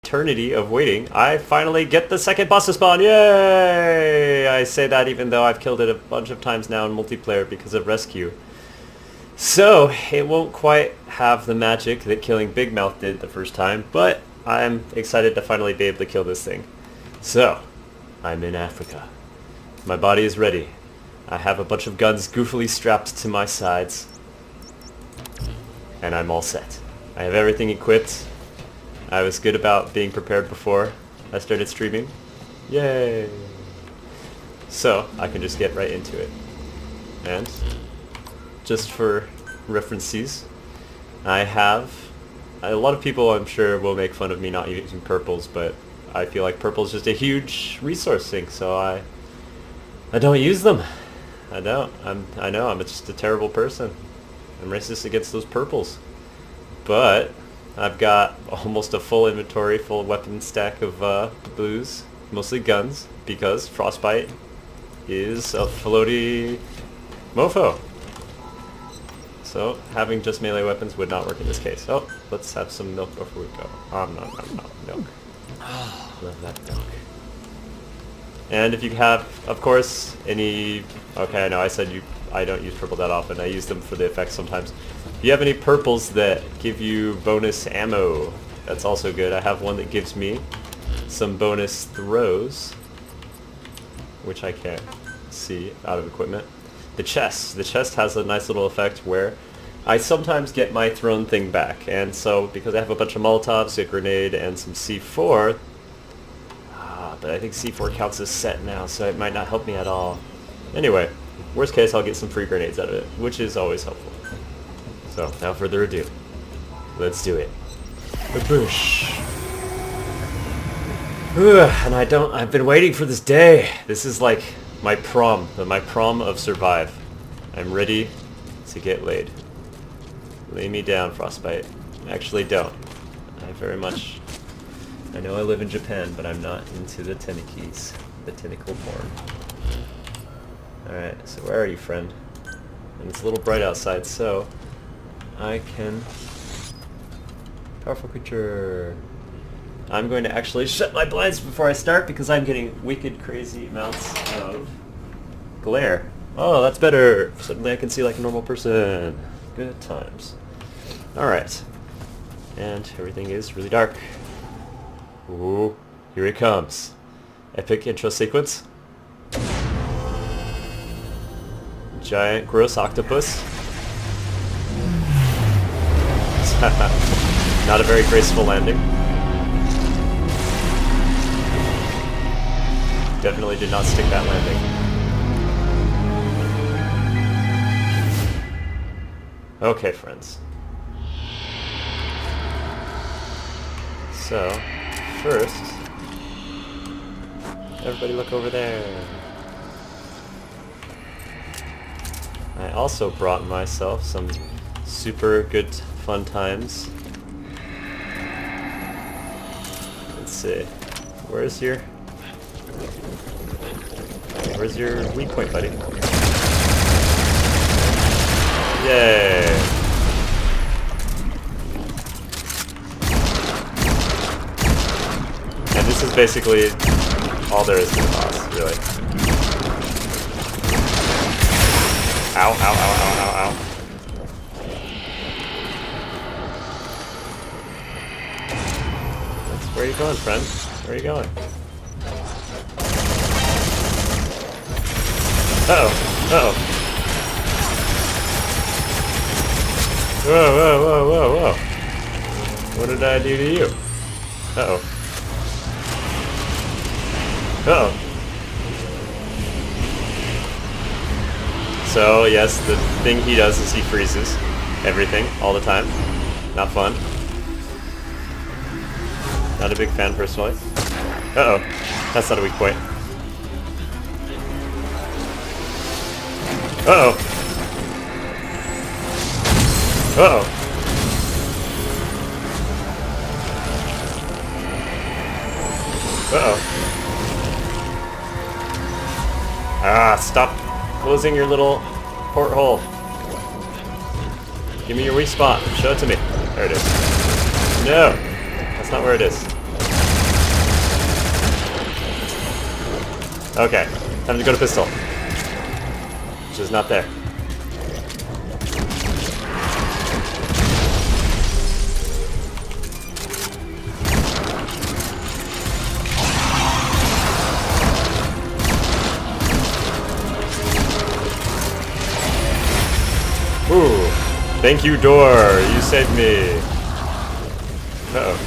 eternity of waiting, I finally get the second boss to spawn. Yay! I say that even though I've killed it a bunch of times now in multiplayer because of rescue. So, it won't quite have the magic that killing Big Mouth did the first time, but I'm excited to finally be able to kill this thing. So, I'm in Africa. My body is ready. I have a bunch of guns goofily strapped to my sides. And I'm all set. I have everything equipped. I was good about being prepared before I started streaming. Yay! So, I can just get right into it. And, just for references, I have... A lot of people, I'm sure, will make fun of me not using purples, but I feel like purple is just a huge resource sink, so I don't use them. I know, I'm just a terrible person. I'm racist against those purples. But I've got almost a full inventory, full weapon stack of blues, mostly guns, because Frostbite is a floaty mofo. So having just melee weapons would not work in this case. Oh, let's have some milk before we go. No, milk. Love that milk. And if you have, of course, any... Okay, I know I said I don't use purple that often. I use them for the effects sometimes. If you have any purples that give you bonus ammo, that's also good. I have one that gives me some bonus throws, which I can't see out of equipment. The chest has a nice little effect where I sometimes get my thrown thing back. And so, because I have a bunch of Molotovs, a grenade, and some C4, but I think C4 counts as set now, so it might not help me at all. Anyway, worst case, I'll get some free grenades out of it, which is always helpful. So, without further ado, let's do it. Boosh. And I've been waiting for this day. This is like my prom of Survive. I'm ready to get laid. Lay me down, Frostbite. Actually, don't. I know I live in Japan, but I'm not into the tennikis, the tentacle porn. Alright, so where are you, friend? And it's a little bright outside, so I can... Powerful creature. I'm going to actually shut my blinds before I start because I'm getting wicked crazy amounts of glare. Oh, that's better. Suddenly I can see like a normal person. Good times. Alright. And everything is really dark. Ooh, here he comes. Epic intro sequence. Giant gross octopus. Not a very graceful landing. Definitely did not stick that landing. Okay, friends. So, first, everybody look over there. I also brought myself some super good fun times. Let's see. Where's your weak point, buddy? Yay! And this is basically all there is to the boss, really. Ow, ow, ow, ow, ow, ow. Where are you going, friend? Where are you going? Uh-oh. Uh-oh. Whoa, whoa, whoa, whoa, whoa. What did I do to you? Uh-oh. Uh-oh. So, yes, the thing he does is he freezes everything, all the time. Not fun. Not a big fan, personally. Uh-oh. That's not a weak point. Uh-oh. Uh-oh. Uh-oh. Ah, stop closing your little porthole. Give me your weak spot. Show it to me. There it is. No! That's not where it is. Okay, time to go to pistol. Which is not there. Ooh, thank you, door. You saved me. Uh-oh.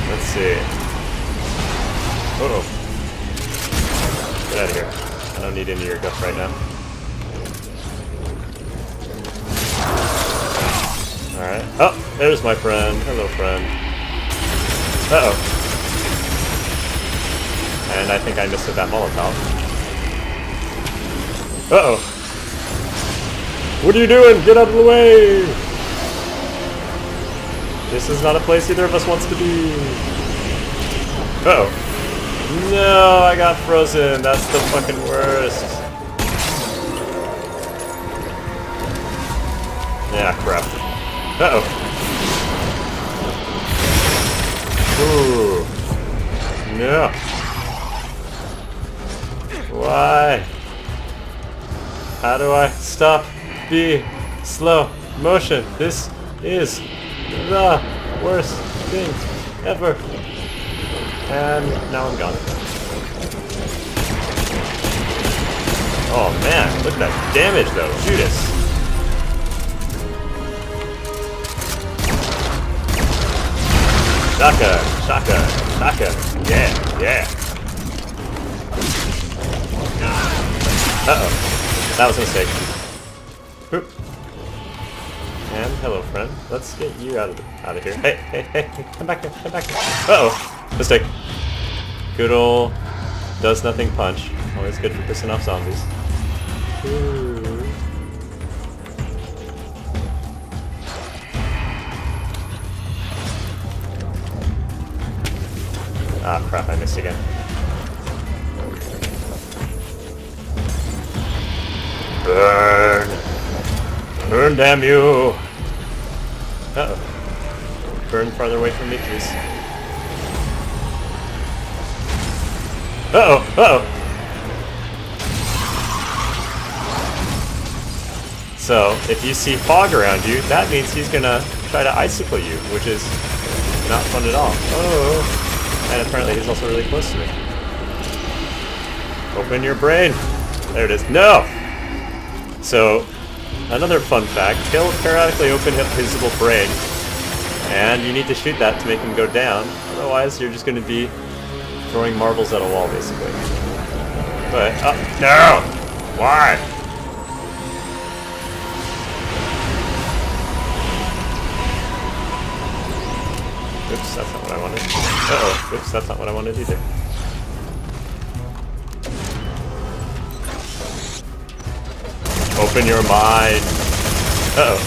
Let's see. Uh-oh. Get out of here. I don't need any of your guff right now. Alright. Oh, there's my friend. Hello, friend. Uh-oh. And I think I missed with that Molotov. Uh-oh. What are you doing? Get out of the way! This is not a place either of us wants to be. Uh-oh. No, I got frozen. That's the fucking worst. Yeah, crap. Uh-oh. Ooh. No. Why? How do I stop the slow motion? This is the worst thing ever. And now I'm gone. Oh man, look at that damage though. Judas. Shotgun, shotgun, shotgun. Yeah, yeah. Uh-oh. That was a mistake. Oop. And hello, friend. Let's get you out of here. Hey, hey, hey, hey, come back here, come back here. Uh-oh. Mistake. Good ol' does nothing punch. Always good for pissing off zombies. Ooh. Ah, crap, I missed again. Burn! Burn, damn you! Uh-oh. Burn farther away from me, please. Uh-oh! Uh-oh! So, if you see fog around you, that means he's gonna try to icicle you, which is not fun at all. Oh! And apparently he's also really close to me. Open your brain! There it is. No! So, another fun fact, he'll periodically open up his little brain, and you need to shoot that to make him go down, otherwise you're just going to be throwing marbles at a wall, basically. But, no! Why? Oops, that's not what I wanted. Uh-oh, oops, that's not what I wanted either. Open your mind. Uh-oh.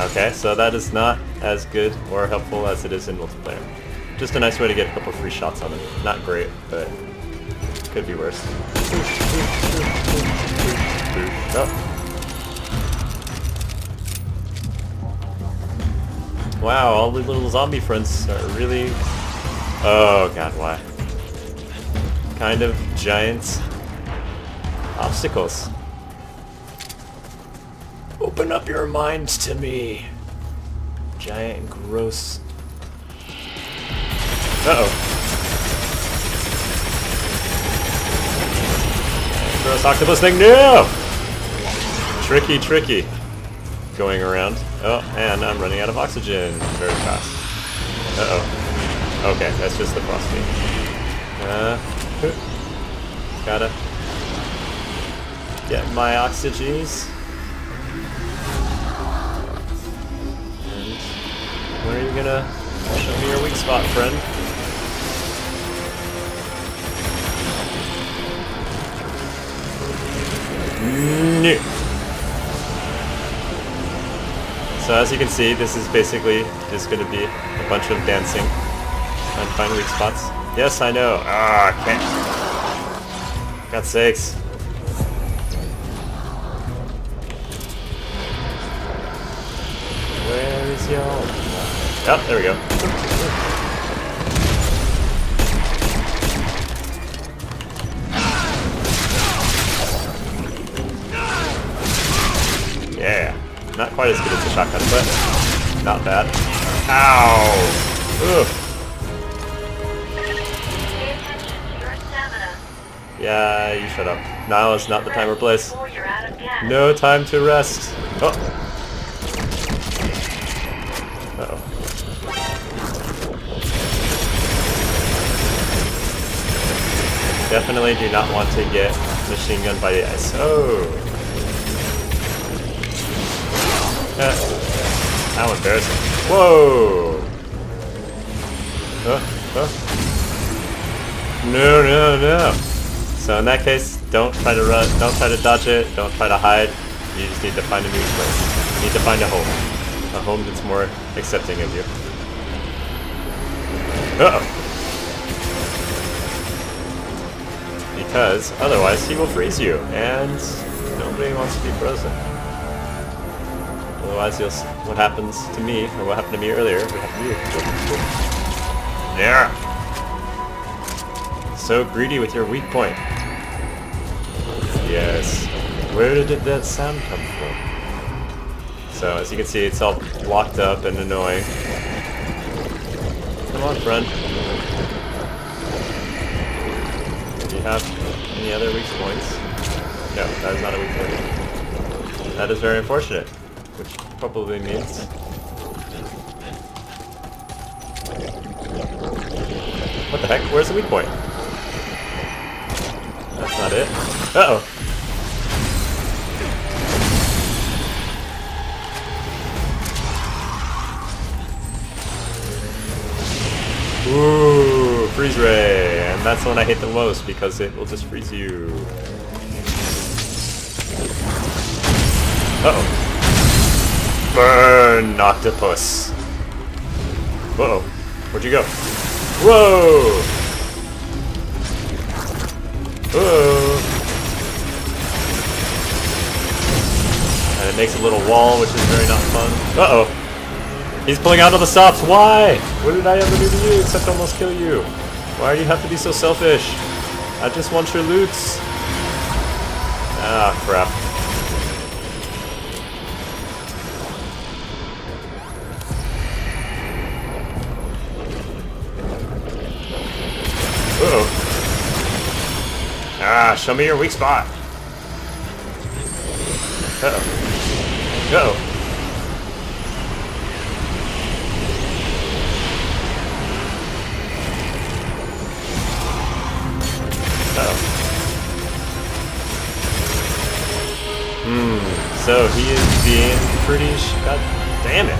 Okay, so that is not as good or helpful as it is in multiplayer. Just a nice way to get a couple free shots on it. Not great, but could be worse. Oh. Wow, all the little zombie friends are really... Oh god, why? Kind of giant... obstacles. Open up your mind to me. Giant and gross. Uh-oh. Gross octopus thing, no! Tricky, tricky. Going around. Oh, and I'm running out of oxygen very fast. Uh-oh. Okay, that's just the frostie. Gotta get my oxygens. And where are you gonna show me your weak spot, friend? No. So as you can see, this is basically just gonna be a bunch of dancing and find weak spots. Yes, I know. Ah, I can't. God's sakes. Oh, there we go. Yeah. Not quite as good as the shotgun, but not bad. Ow! Ugh. Yeah, you shut up. Now is not the time or place. No time to rest. Oh. Uh-oh. Definitely do not want to get machine gunned by the ice. Oh. How embarrassing. Whoa. No, no, no. So in that case, don't try to run, don't try to dodge it, don't try to hide. You just need to find a new place. You need to find a home. A home that's more accepting of you. Uh-oh. Because otherwise he will freeze you, and nobody wants to be frozen. Otherwise what happens to me, or what happened to me earlier, would happen to you. Yeah. So greedy with your weak point. Yes. Where did that sound come from? So as you can see, it's all blocked up and annoying. Come on, friend. Do you have any other weak points? No, that is not a weak point. That is very unfortunate, which probably means... What the heck? Where's the weak point? That's not it. Uh-oh. Ooh, freeze ray. And that's the one I hate the most because it will just freeze you. Uh-oh. Burn, octopus. Uh-oh. Where'd you go? Whoa! Whoa! And it makes a little wall, which is very not fun. Uh-oh! He's pulling out all the stops. Why? What did I ever do to you except almost kill you? Why do you have to be so selfish? I just want your loots. Ah, crap. Uh-oh. Ah, show me your weak spot. Uh-oh. Uh-oh. So he is being pretty god damn it.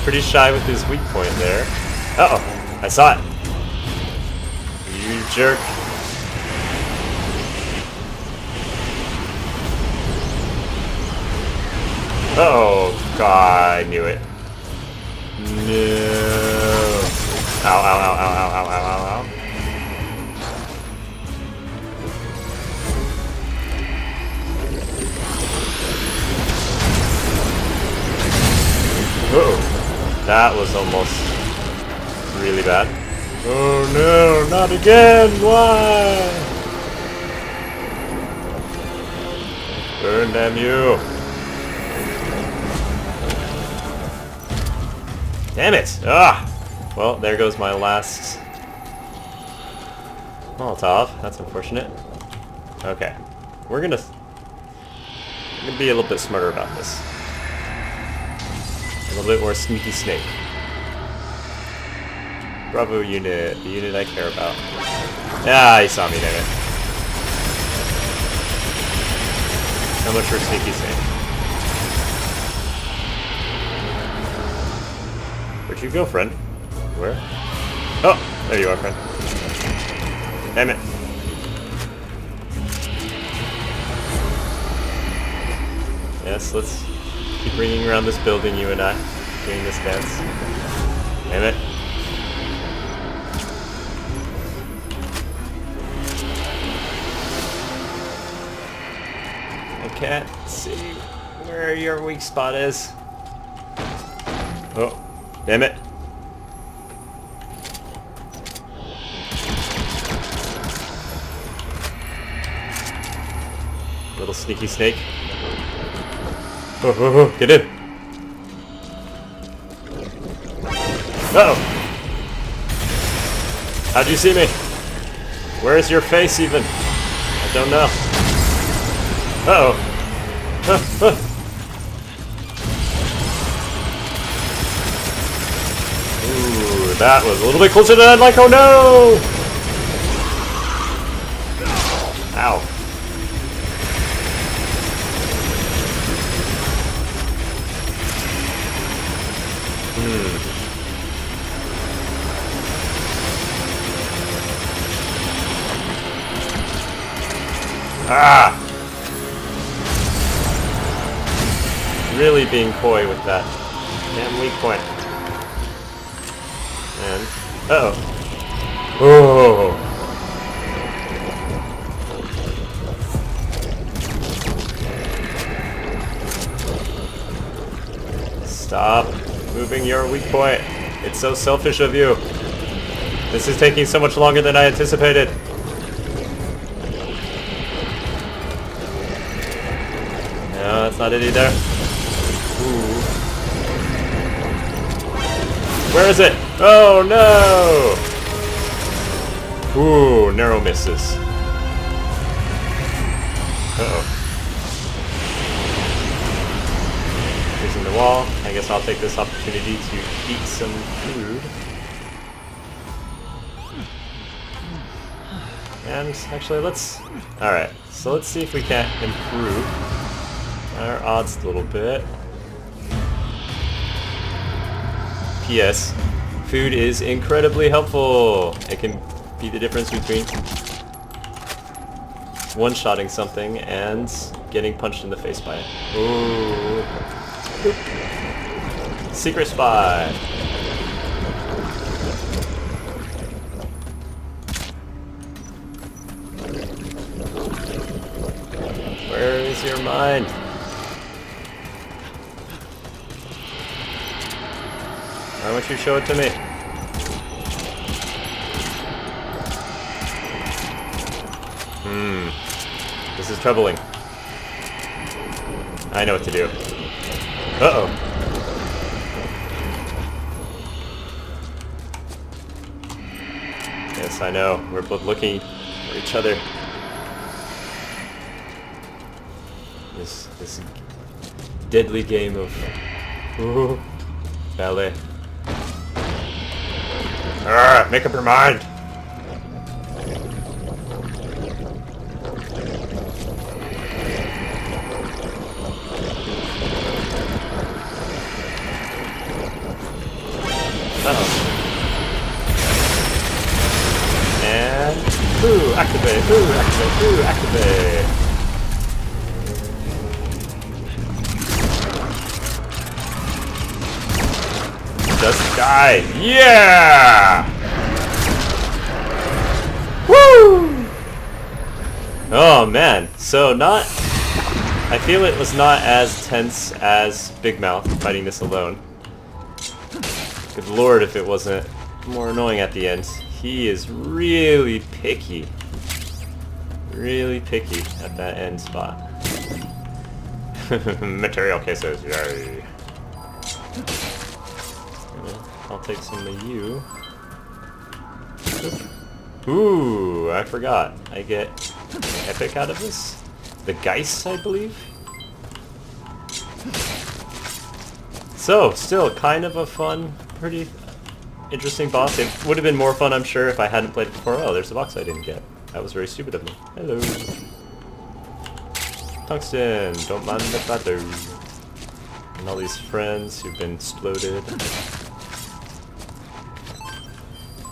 Pretty shy with his weak point there. Uh-oh. I saw it. You jerk. Uh-oh. God, I knew it. No. Ow, ow, ow, ow, ow, ow, ow, ow, ow. Uh-oh. That was almost really bad. Oh no, not again! Why? Burn, damn you! Damn it! Ah! Well, there goes my last Molotov. That's unfortunate. Okay. We're gonna be a little bit smarter about this. A little bit more sneaky snake. Bravo unit, the unit I care about. Ah, he saw me, damn it. How much for sneaky snake? Where'd you go, friend? Where? Oh, there you are, friend. Damn it. Yes, let's keep ringing around this building, you and I, doing this dance. Damn it. I can't see where your weak spot is. Oh, damn it. Little sneaky snake. Oh, get in. Uh-oh. How'd you see me? Where is your face even? I don't know. Uh-oh. Ooh, that was a little bit closer than I'd like. Oh no! Ow. Ah! Really being coy with that damn weak point. And uh-oh. Oh. Stop moving your weak point. It's so selfish of you. This is taking so much longer than I anticipated. No, that's not it either. Ooh. Where is it? Oh no! Ooh, narrow misses. Uh-oh. Using the wall. I guess I'll take this opportunity to eat some food. And actually, alright, so let's see if we can't improve our odds a little bit. P.S. Food is incredibly helpful. It can be the difference between one-shotting something and getting punched in the face by it. Ooh. Secret spy. Where is your mind? Why don't you show it to me? This is troubling. I know what to do. Uh-oh. Yes, I know. We're both looking for each other. This deadly game of ballet. Make up your mind. And activate, activate, activate. Just die. Yeah! Woo! Oh man, so I feel it was not as tense as Big Mouth fighting this alone. Good lord if it wasn't more annoying at the end. He is really picky. Really picky at that end spot. Material cases, yay. I'll take some of you. Ooh, I forgot. I get epic out of this? The Geist, I believe? So, still kind of a fun, pretty interesting boss. It would have been more fun, I'm sure, if I hadn't played it before. Oh, there's the box I didn't get. That was very stupid of me. Hello. Tungsten, don't mind the butter. And all these friends who've been exploded.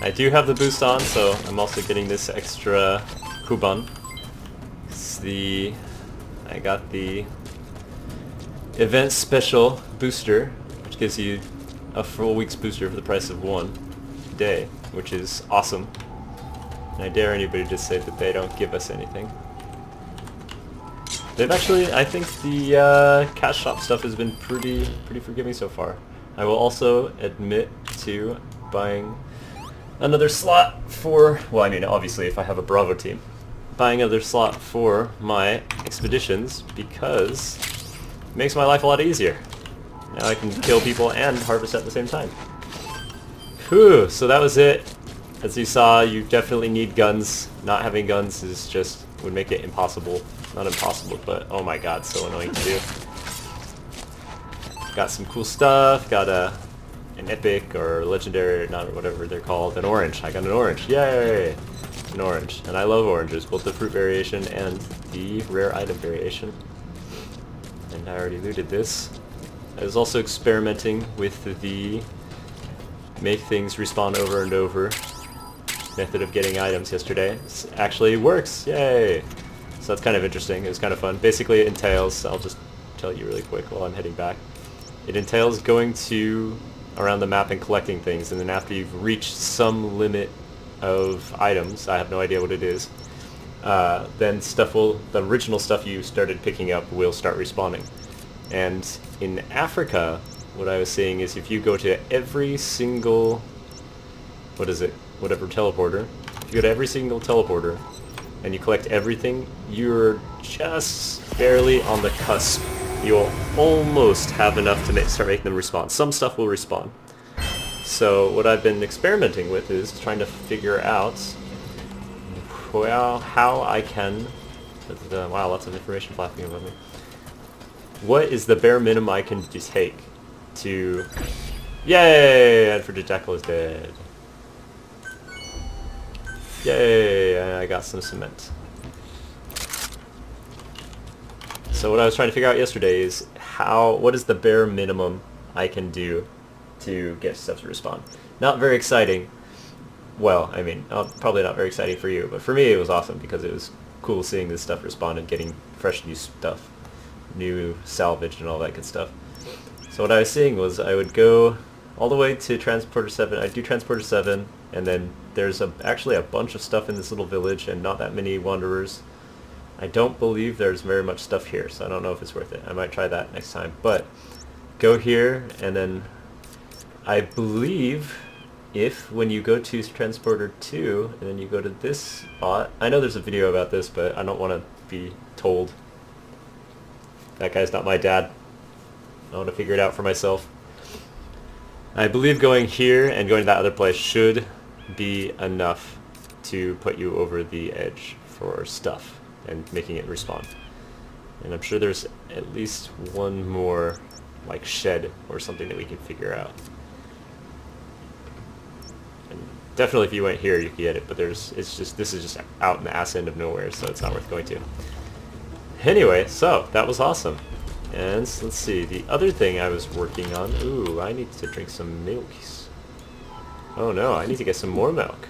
I do have the boost on, so I'm also getting this extra Kuban. I got the event special booster, which gives you a full week's booster for the price of one day, which is awesome. And I dare anybody to say that they don't give us anything. They've actually, I think the cash shop stuff has been pretty forgiving so far. I will also admit to buying another slot for, well, I mean, obviously if I have a Bravo team. buying another slot for my expeditions because it makes my life a lot easier. Now I can kill people and harvest at the same time. Whew, so that was it. As you saw, you definitely need guns. Not having guns is just would make it impossible. Not impossible, but oh my god, so annoying to do. Got some cool stuff. Got an epic or legendary, or not, whatever they're called. An orange. I got an orange. Yay! An orange. And I love oranges, both the fruit variation and the rare item variation. And I already looted this. I was also experimenting with the make things respawn over and over method of getting items yesterday. This actually works! Yay! So that's kind of interesting. It was kind of fun. Basically it entails, I'll just tell you really quick while I'm heading back. It entails going to around the map and collecting things, and then after you've reached some limit of items, I have no idea what it is, then the original stuff you started picking up will start respawning. And in Africa, what I was seeing is if you go to every single, whatever teleporter, if you go to every single teleporter and you collect everything, you're just barely on the cusp. You'll almost have enough to start making them respawn. Some stuff will respawn. So what I've been experimenting with is trying to figure out how I can... wow, lots of information flapping above me. What is the bare minimum I can just take to... Yay! Unfortunate Jackal is dead. Yay! And I got some cement. So what I was trying to figure out yesterday is what is the bare minimum I can do to get stuff to respawn. Not very exciting. Well, I mean, probably not very exciting for you, but for me it was awesome because it was cool seeing this stuff respawn and getting fresh new stuff. New salvage and all that good stuff. So what I was seeing was I would go all the way to Transporter 7. I'd do Transporter 7, and then there's actually a bunch of stuff in this little village and not that many wanderers. I don't believe there's very much stuff here, so I don't know if it's worth it. I might try that next time. But go here, and then I believe when you go to Transporter 2, and then you go to this spot, I know there's a video about this, but I don't want to be told. That guy's not my dad. I want to figure it out for myself. I believe going here and going to that other place should be enough to put you over the edge for stuff and making it respawn. And I'm sure there's at least one more like shed or something that we can figure out. And definitely if you went here you could get it, but this is just out in the ass end of nowhere, so it's not worth going to. Anyway, so that was awesome. And let's see, the other thing I was working on, ooh, I need to drink some milk. Oh no, I need to get some more milk.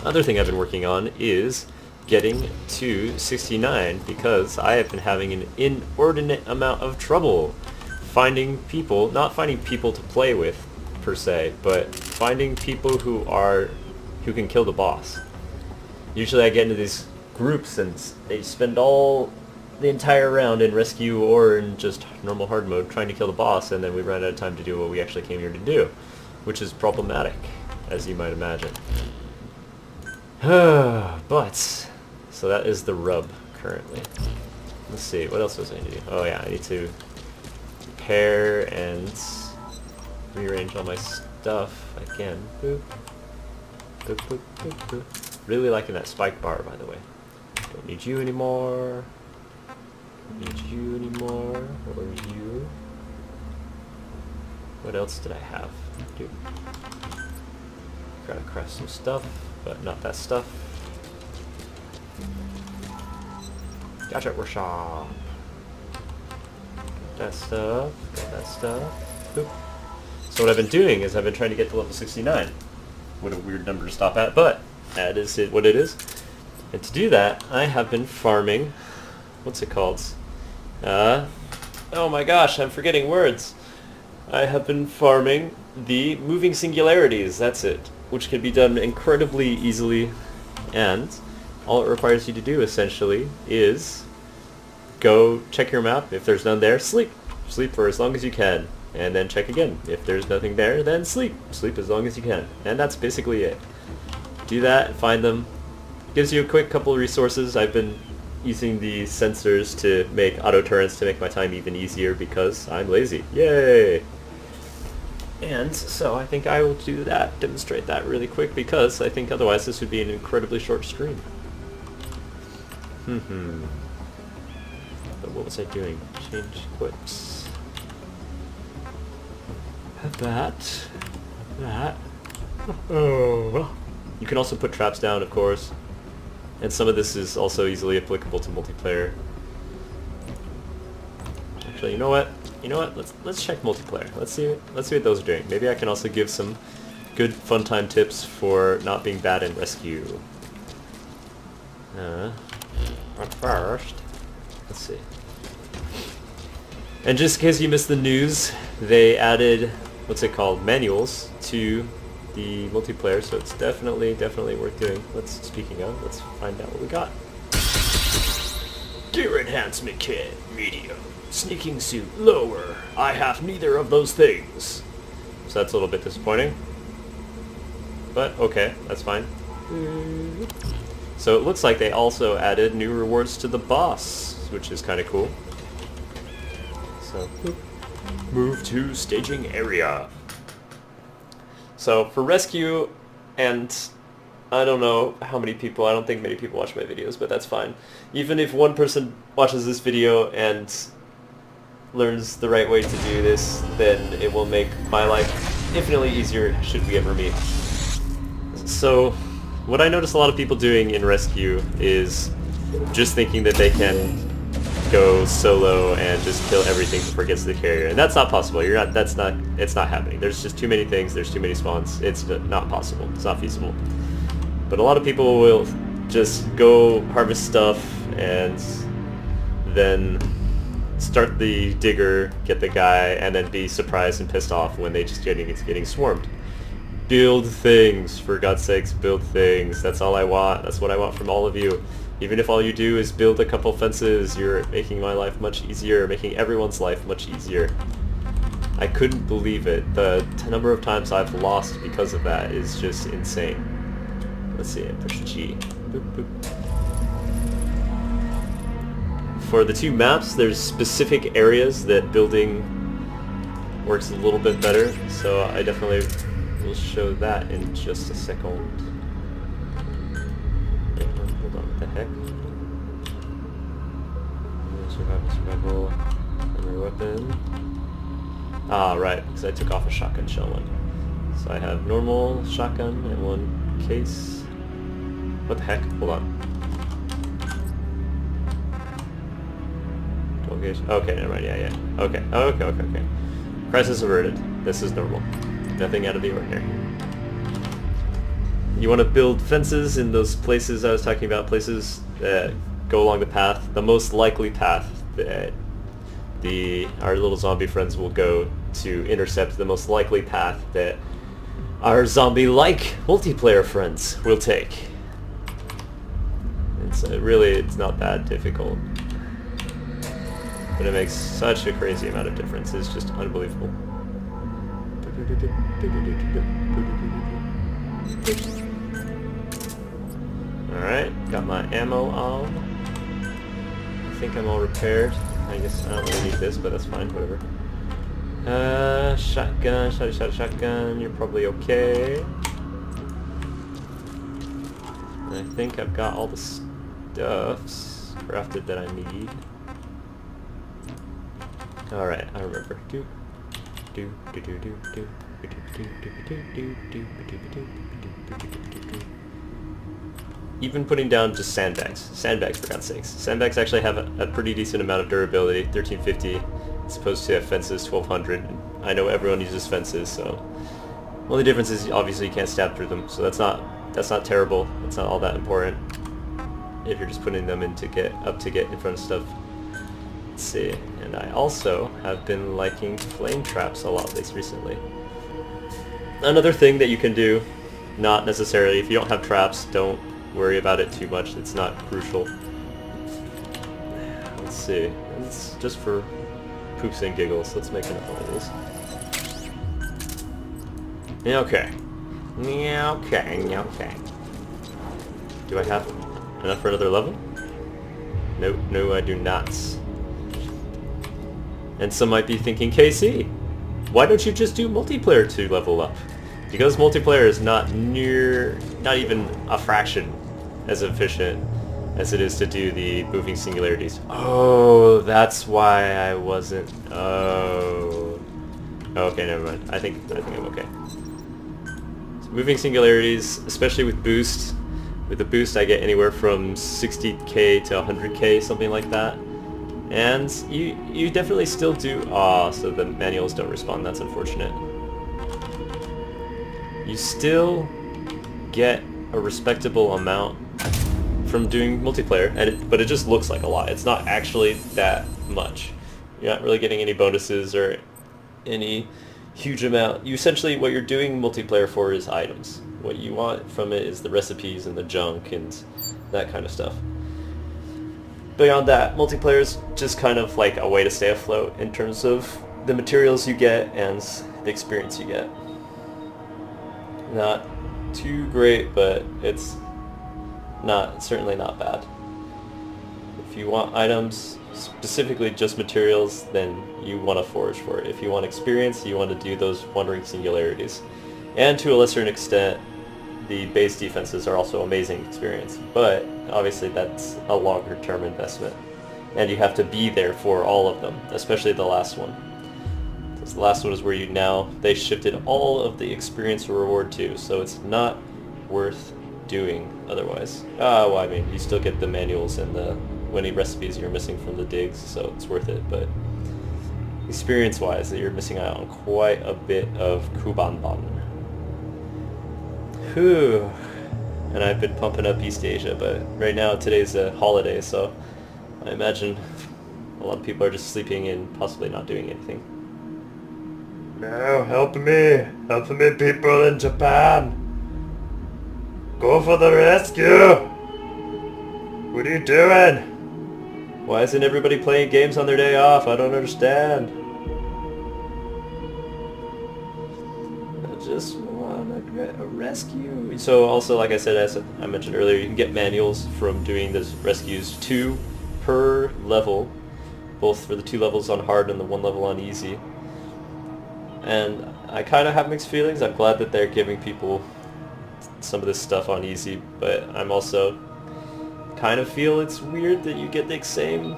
Other thing I've been working on is getting to 69 because I have been having an inordinate amount of trouble finding people, not finding people to play with per se, but finding people who can kill the boss. Usually I get into these groups and they spend the entire round in rescue or in just normal hard mode trying to kill the boss, and then we run out of time to do what we actually came here to do, which is problematic, as you might imagine. But, so that is the rub currently. Let's see, what else was I need to do? Oh yeah, I need to repair and rearrange all my stuff again. Boop. Boop, boop, boop, boop. Really liking that spike bar, by the way. Don't need you anymore. Don't need you anymore. Or you. What else did I have? Dude. Gotta craft some stuff, but not that stuff. Gotcha, workshop. Got that stuff. Got that stuff. Boop. So what I've been doing is I've been trying to get to level 69. What a weird number to stop at, but that is what it is. And to do that, I have been farming, what's it called? Oh my gosh, I'm forgetting words. I have been farming the moving singularities, that's it, which can be done incredibly easily, and all it requires you to do essentially is go check your map. If there's none there, sleep. Sleep for as long as you can, and then check again. If there's nothing there, then sleep. Sleep as long as you can, and that's basically it. do that, find them. Gives you a quick couple of resources. I've been using the sensors to make auto turrets to make my time even easier because I'm lazy. Yay! And so I think I will do that, demonstrate that really quick, because I think otherwise this would be an incredibly short stream. But what was I doing? Change equips. Have that. That. Oh. You can also put traps down, of course. And some of this is also easily applicable to multiplayer. Actually, you know what? Let's check multiplayer. Let's see what those are doing. Maybe I can also give some good fun time tips for not being bad in rescue. But first, let's see. And just in case you missed the news, they added what's it called, manuals to the multiplayer, so it's definitely worth doing. Speaking of, let's find out what we got. Gear enhancement kit, medium. Sneaking suit, lower. I have neither of those things. So that's a little bit disappointing. But okay, that's fine. So it looks like they also added new rewards to the boss, which is kind of cool. So, move to staging area. So for rescue, and I don't know how many people, I don't think many people watch my videos, but that's fine. Even if one person watches this video and learns the right way to do this, then it will make my life infinitely easier should we ever meet. So what I notice a lot of people doing in rescue is just thinking that they can go solo and just kill everything before it gets to the carrier, and that's not possible. It's not happening. There's just too many things, there's too many spawns. It's not possible. It's not feasible. But a lot of people will just go harvest stuff and then start the digger, get the guy, and then be surprised and pissed off when they just getting swarmed. Build things, for God's sakes, build things. That's all I want. That's what I want from all of you. Even if all you do is build a couple fences, you're making my life much easier, making everyone's life much easier. I couldn't believe it. The number of times I've lost because of that is just insane. Let's see, I push G. Boop, boop. For the two maps, there's specific areas that building works a little bit better, so I definitely will show that in just a second. Hold on, what the heck? Survival, primary weapon. Ah, right, because I took off a shotgun shell one. So I have normal shotgun and one case. What the heck? Hold on. Okay, never mind, yeah. Okay. Crisis averted. This is normal. Nothing out of the ordinary. You want to build fences in those places I was talking about, places that go along the path, the most likely path that our little zombie friends will go to intercept, the most likely path that our zombie-like multiplayer friends will take. It's not that difficult. But it makes such a crazy amount of difference. It's just unbelievable. Alright, got my ammo on. I think I'm all repaired. I guess I don't really need this, but that's fine, whatever. Shotgun, you're probably okay. And I think I've got all the stuffs crafted that I need. Alright, I remember. Even putting down just sandbags. Sandbags, for God's sakes. Sandbags actually have a pretty decent amount of durability, 1350, as opposed to fences, 1200. I know everyone uses fences, so... Only difference is obviously you can't stab through them, so that's not terrible. That's not all that important if you're just putting them in to get in front of stuff. Let's see. And I also have been liking flame traps a lot, at least recently. Another thing that you can do, not necessarily, if you don't have traps, don't worry about it too much. It's not crucial. Let's see. It's just for poops and giggles. Let's make enough of this. Okay. Do I have enough for another level? No, no, I do not. And some might be thinking, KC, why don't you just do multiplayer to level up? Because multiplayer is not even a fraction as efficient as it is to do the moving singularities. Oh, that's why I wasn't... Oh. Okay, never mind. I think I'm okay. So moving singularities, especially with boost. With the boost I get anywhere from 60k to 100k, something like that. And you definitely still do... Ah, so the manuals don't respond. That's unfortunate. You still get a respectable amount from doing multiplayer, but it just looks like a lot. It's not actually that much. You're not really getting any bonuses or any huge amount. You essentially, what you're doing multiplayer for is items. What you want from it is the recipes and the junk and that kind of stuff. Beyond that, multiplayer is just kind of like a way to stay afloat in terms of the materials you get and the experience you get. Not too great, but it's certainly not bad. If you want items, specifically just materials, then you want to forage for it. If you want experience, you want to do those wandering singularities. And to a lesser extent, the base defenses are also amazing experience, but obviously that's a longer term investment. And you have to be there for all of them, especially the last one. The last one is where they shifted all of the experience reward too, so it's not worth doing otherwise. Well, I mean, you still get the manuals and the winning recipes you're missing from the digs, so it's worth it, but experience-wise, you're missing out on quite a bit of Kubanban. Whew. And I've been pumping up East Asia, but right now, today's a holiday, so I imagine a lot of people are just sleeping and possibly not doing anything. No, help me people in Japan! Go for the rescue! What are you doing? Why isn't everybody playing games on their day off? I don't understand. I just want a rescue. So also, like I said, as I mentioned earlier, you can get manuals from doing those rescues 2 per level, both for the 2 levels on hard and the 1 level on easy. And I kind of have mixed feelings. I'm glad that they're giving people some of this stuff on easy, but I'm also kind of feel it's weird that you get the same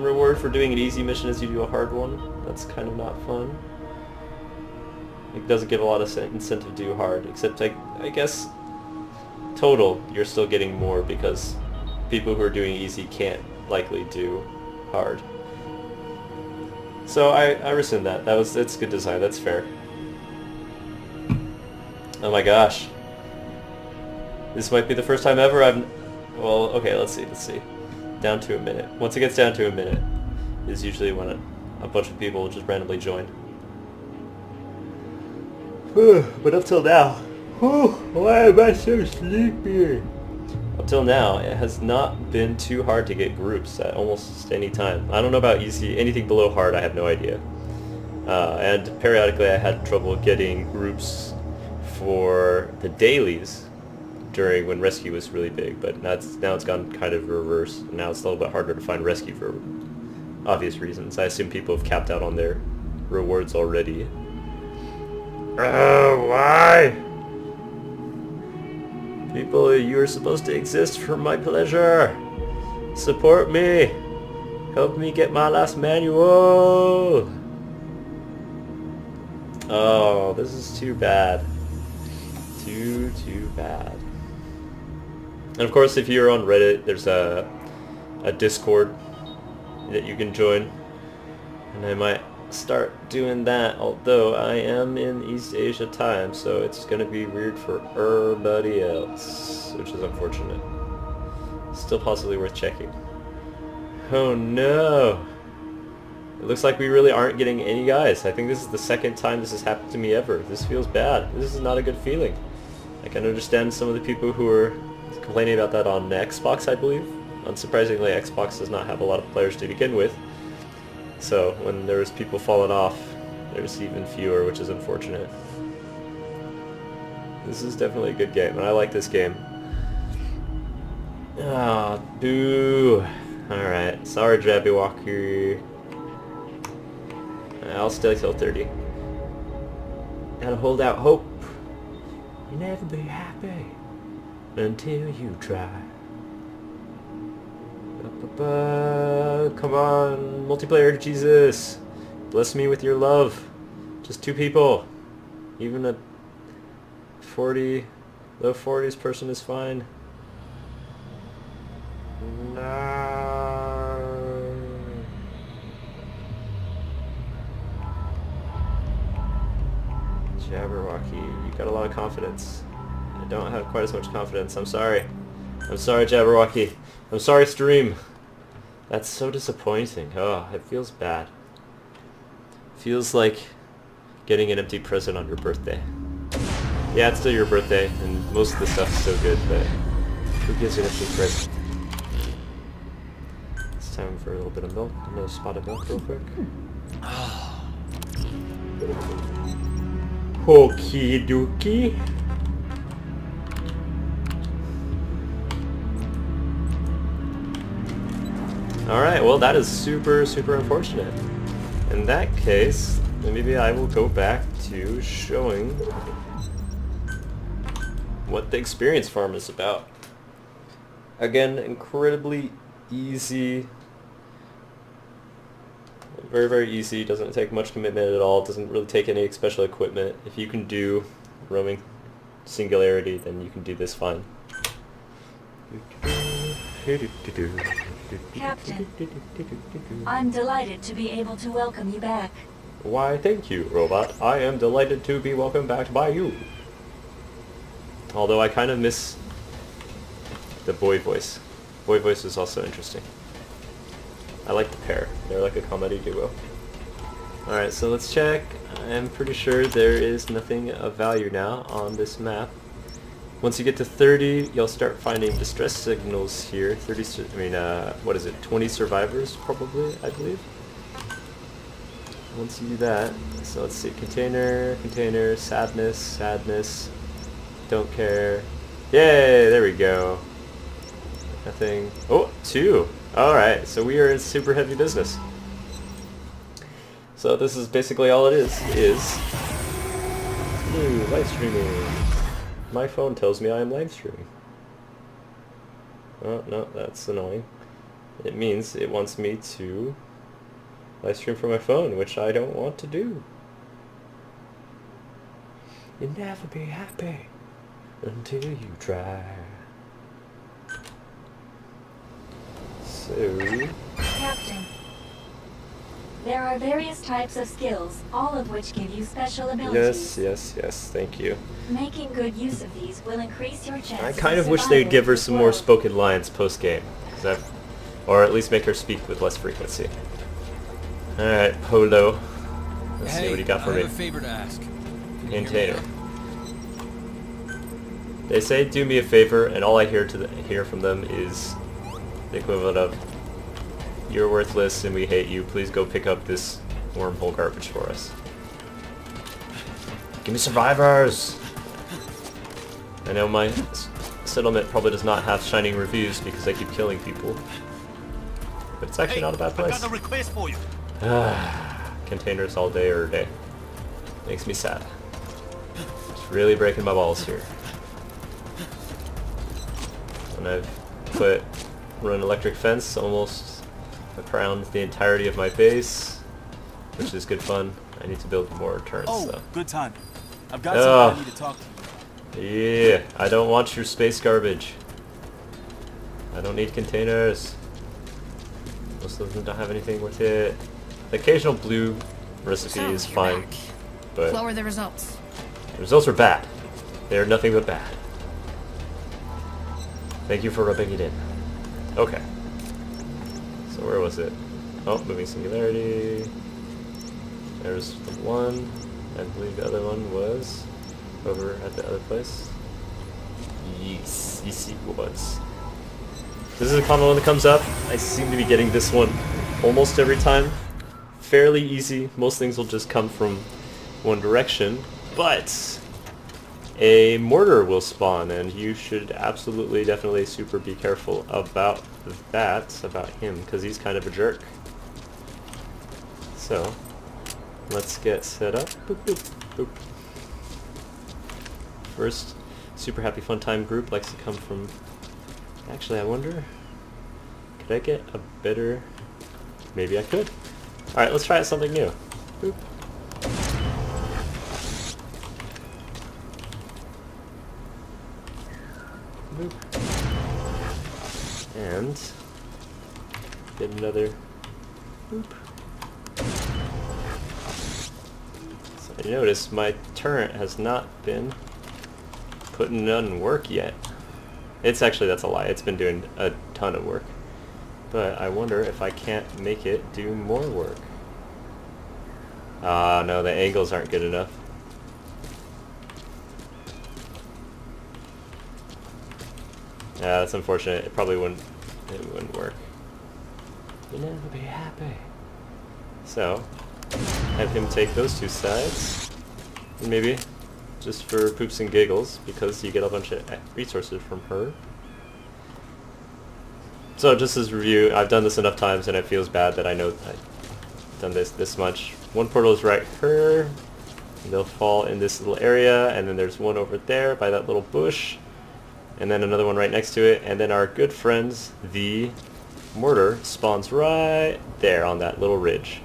reward for doing an easy mission as you do a hard one. That's kind of not fun. It doesn't give a lot of incentive to do hard, except I guess total you're still getting more because people who are doing easy can't likely do hard. So I rescind that. It's good design. That's fair. Oh my gosh. This might be the first time ever well, okay, let's see. Down to a minute. Once it gets down to a minute is usually when a bunch of people just randomly join. But up till now, why am I so sleepy? Up till now, it has not been too hard to get groups at almost any time. I don't know about easy. Anything below hard, I have no idea. And periodically I had trouble getting groups for the dailies during when rescue was really big, but now it's gone kind of reverse. Now it's a little bit harder to find rescue for obvious reasons. I assume people have capped out on their rewards already. Oh, why? People, you are supposed to exist for my pleasure. Support me. Help me get my last manual. Oh, this is too bad. Too bad. And of course, if you're on Reddit, there's a Discord that you can join. And I might start doing that, although I am in East Asia time, so it's gonna be weird for everybody else, which is unfortunate. Still possibly worth checking. Oh no! It looks like we really aren't getting any guys. I think this is the second time this has happened to me ever. This feels bad. This is not a good feeling. I can understand some of the people who are complaining about that on Xbox, I believe. Unsurprisingly, Xbox does not have a lot of players to begin with. So when there's people falling off, there's even fewer, which is unfortunate. This is definitely a good game, and I like this game. Ah, boo. Alright, sorry Jabby Walker. I'll stay till 30. Gotta hold out hope. You never be happy until you try. Come on, multiplayer Jesus. Bless me with your love. Just 2 people. Even a 40, low 40s person is fine. No. Jabberwocky, you got a lot of confidence. I don't have quite as much confidence. I'm sorry. I'm sorry, Jabberwocky. I'm sorry, stream. That's so disappointing. Oh, it feels bad. Feels like getting an empty present on your birthday. Yeah, it's still your birthday, and most of the stuff is still good, but who gives you an empty present? It's time for a little bit of milk. Another spot of milk real quick. Okie dokie. Alright, well that is super, super unfortunate. In that case, maybe I will go back to showing what the experience farm is about. Again, incredibly easy. Very, very easy. Doesn't take much commitment at all. Doesn't really take any special equipment. If you can do roaming singularity, then you can do this fine. Captain, I'm delighted to be able to welcome you back. Why, thank you, robot. I am delighted to be welcomed back by you. Although I kind of miss the boy voice. Boy voice is also interesting. I like the pair. They're like a comedy duo. Alright, so let's check. I'm pretty sure there is nothing of value now on this map. Once you get to 30, you'll start finding distress signals here. 20 survivors probably, I believe. Once you do that, so let's see, container, sadness, sadness, don't care. Yay, there we go. Nothing. Oh, 2. Alright, so we are in super heavy business. So this is basically all it is live streaming. My phone tells me I am live streaming. Oh, no, that's annoying. It means it wants me to live stream from my phone, which I don't want to do. You'll never be happy until you try. So... Captain, there are various types of skills, all of which give you special abilities. Yes, thank you. Making good use of these will increase your chances. I kind of wish they'd give her some more spoken lines post-game. Or at least make her speak with less frequency. Alright, Polo. Let's see what you got for me. I have a favor to ask. Maintainer. They say do me a favor, and all I hear from them is the equivalent of, you're worthless and we hate you, please go pick up this wormhole garbage for us. Give me survivors! I know my settlement probably does not have shining reviews because I keep killing people. But it's actually not a bad place. I got a request for you. Containers all day or day. Makes me sad. It's really breaking my balls here. And I've run electric fence almost around the entirety of my base, which is good fun. I need to build more turrets though. Good time. I've got something I need to talk to you. Yeah, I don't want your space garbage. I don't need containers. Most of them don't have anything with it. The occasional blue recipe is fine, but what were the results? the results are bad. They are nothing but bad. Thank you for rubbing it in. Okay. So where was it? Oh, moving singularity. There's the one. I believe the other one was over at the other place. Yes, it was. This is a common one that comes up. I seem to be getting this one almost every time. Fairly easy. Most things will just come from one direction, but a mortar will spawn, and you should absolutely, definitely, super be careful about that, about him, because he's kind of a jerk. So, let's get set up. Boop, boop, boop. First, super happy fun time group likes to come from... Actually, I wonder... Could I get a better... Maybe I could. Alright, let's try out something new. Boop. Boop. And get another boop. So I noticed my turret has not been putting on work yet. It's actually, that's a lie, it's been doing a ton of work. But I wonder if I can't make it do more work. Ah, no, the angles aren't good enough. Yeah, that's unfortunate. It probably wouldn't work. You'll never be happy. So, have him take those two sides. And maybe, just for poops and giggles, because you get a bunch of resources from her. So, just as review, I've done this enough times and it feels bad that I know I've done this much. One portal is right here. And they'll fall in this little area, and then there's one over there by that little bush. And then another one right next to it, and then our good friends, the mortar, spawns right there on that little ridge.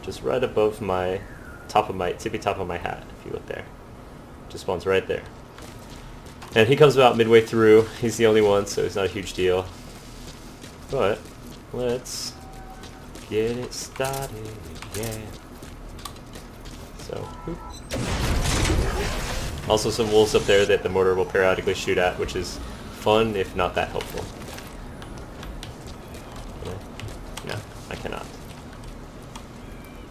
Just right above my tippy top of my hat, if you look there. Just spawns right there. And he comes about midway through. He's the only one, so it's not a huge deal. But, let's get it started, yeah. So, whoop. Also some wolves up there that the mortar will periodically shoot at, which is fun, if not that helpful. No, I cannot.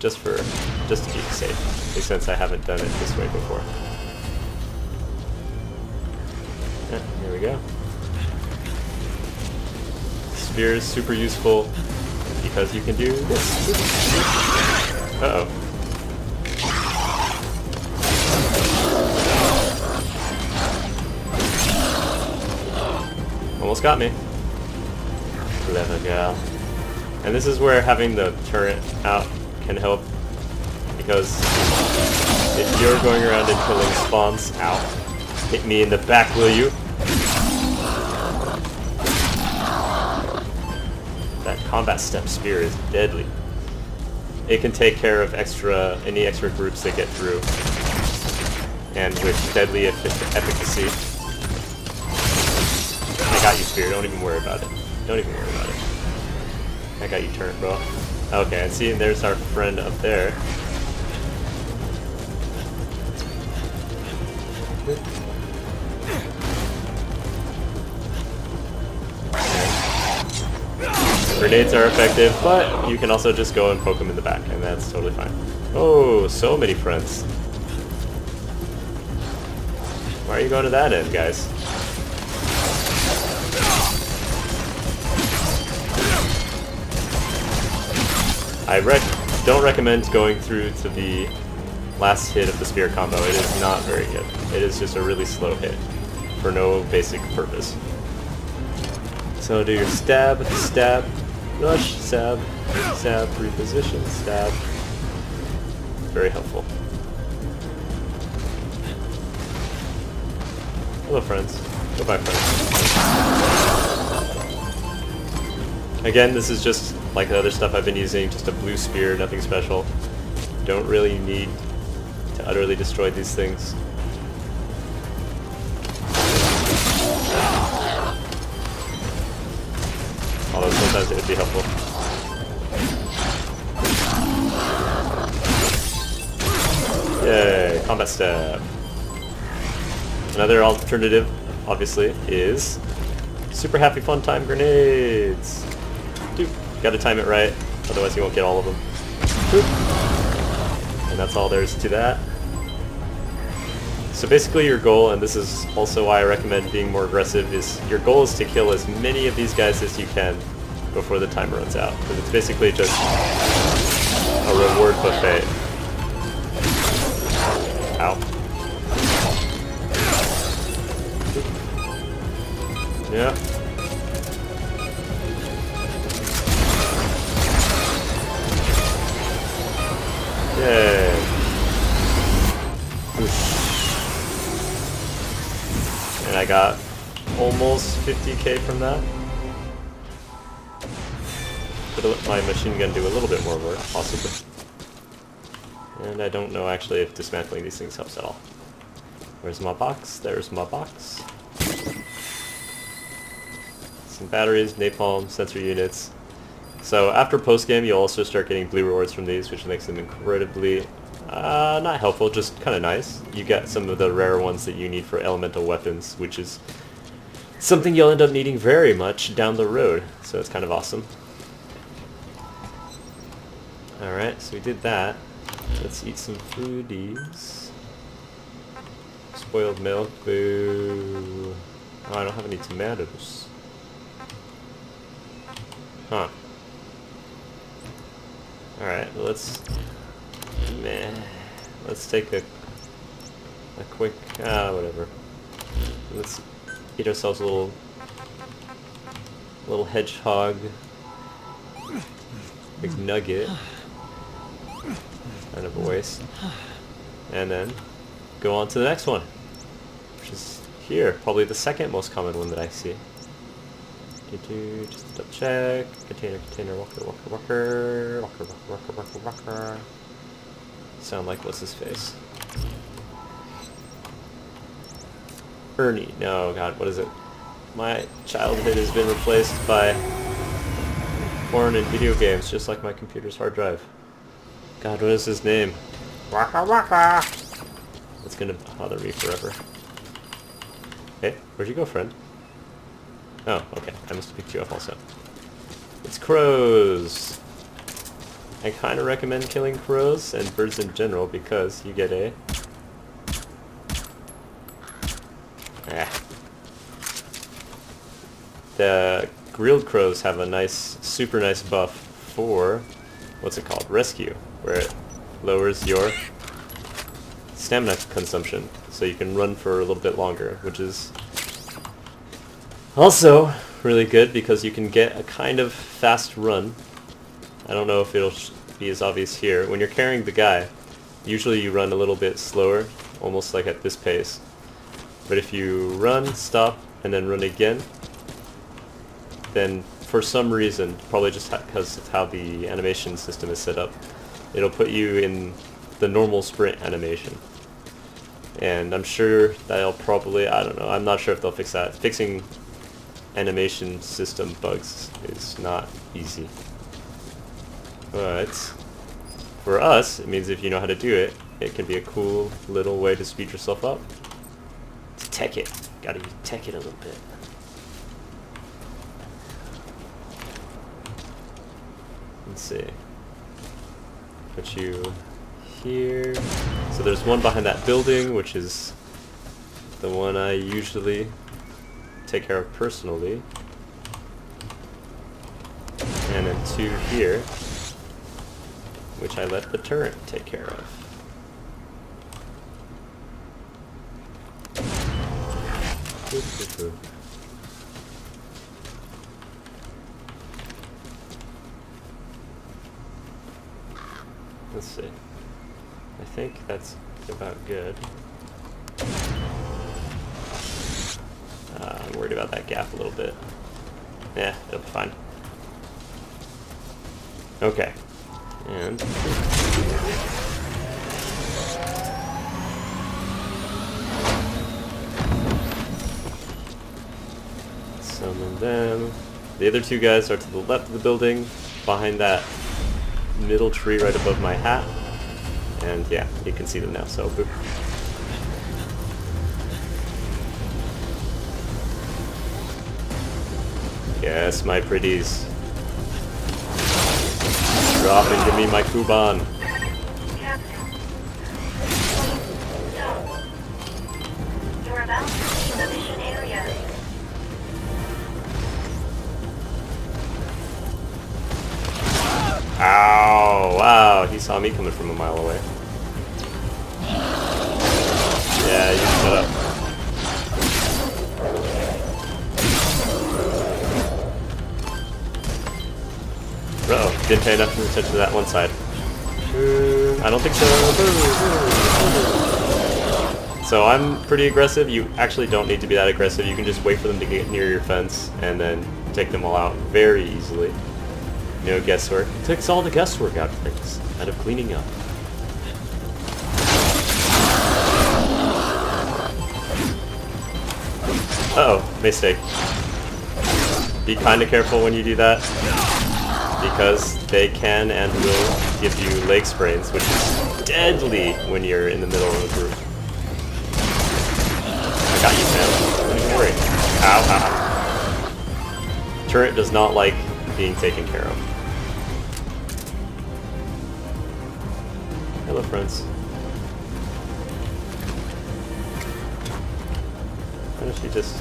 Just to be safe, since I haven't done it this way before. Yeah, here we go. Spear is super useful because you can do this. Uh-oh. Almost got me. Clever girl. And this is where having the turret out can help, because if you're going around and killing spawns, ow, hit me in the back, will you? That combat step spear is deadly. It can take care of any extra groups that get through, and with deadly efficacy. I got you, Spear. Don't even worry about it. Don't even worry about it. I got you, turret, bro. Okay, and see, there's our friend up there. Grenades are effective, but you can also just go and poke them in the back, and that's totally fine. Oh, so many friends. Why are you going to that end, guys? I don't recommend going through to the last hit of the spear combo. It is not very good. It is just a really slow hit for no basic purpose. So do your stab, stab, rush, stab, stab, reposition, stab. Very helpful. Hello, friends. Goodbye, friends. Again, this is just like the other stuff I've been using, just a blue spear, nothing special. Don't really need to utterly destroy these things. Although sometimes it would be helpful. Yay, combat stab. Another alternative, obviously, is super happy fun time grenades. Doop. Gotta time it right, otherwise you won't get all of them. Boop. And that's all there is to that. So basically your goal, and this is also why I recommend being more aggressive, is your goal is to kill as many of these guys as you can before the timer runs out. Because it's basically just a reward buffet. Ow. Yeah. Yay. And I got almost 50k from that. Could let my machine gun do a little bit more work, possibly. And I don't know actually if dismantling these things helps at all. Where's my box? There's my box. Some batteries, napalm, sensor units. So after post-game, you'll also start getting blue rewards from these, which makes them incredibly, not helpful, just kind of nice. You get some of the rare ones that you need for elemental weapons, which is something you'll end up needing very much down the road. So it's kind of awesome. Alright, so we did that. Let's eat some foodies. Spoiled milk, boo. Oh, I don't have any tomatoes. Huh. Alright, well let's take a quick whatever. Let's eat ourselves a little hedgehog McNugget. Kind of a waste. And then go on to the next one, which is here, probably the second most common one that I see. Just double check. Container, walker. Sound like what's his face? Ernie. No, God, what is it? My childhood has been replaced by porn and video games, just like my computer's hard drive. God, what is his name? It's gonna bother me forever. Hey, where'd you go, friend? Oh, okay. I must have picked you up also. It's crows! I kind of recommend killing crows and birds in general because you get a... The grilled crows have a nice, super nice buff for... what's it called? Rescue, where it lowers your stamina consumption, so you can run for a little bit longer, which is also really good because you can get a kind of fast run. I don't know if it'll be as obvious here. When you're carrying the guy, usually you run a little bit slower, almost like at this pace. But if you run, stop, and then run again, then for some reason, probably just because of how the animation system is set up, it'll put you in the normal sprint animation. And I'm sure that'll probably, I don't know, I'm not sure if they'll fix that. Fixing animation system bugs is not easy. But for us, it means if you know how to do it, it can be a cool little way to speed yourself up. To tech it. Gotta tech it a little bit. Let's see. Put you here. So there's one behind that building, which is the one I usually take care of personally. And then two here, which I let the turret take care of. Let's see. I think that's about good. I'm worried about that gap a little bit. Yeah, it'll be fine. Okay. And summon them. The other two guys are to the left of the building, behind that middle tree right above my hat. And yeah, you can see them now, so boop. Yes, my pretties. Drop and give me my Kuban. You're about to leave the mission area. Ow! Wow, he saw me coming from a mile away. Yeah, you shut up. Didn't pay enough attention to that one side. I don't think so. So I'm pretty aggressive. You actually don't need to be that aggressive. You can just wait for them to get near your fence and then take them all out very easily. No guesswork. It takes all the guesswork out of things, out of cleaning up. Uh-oh, mistake. Be kind of careful when you do that, because they can and will give you leg sprains, which is deadly when you're in the middle of a group. I got you, man. Don't even worry. Ow, ow. Turret does not like being taken care of. Hello, friends. Why don't you just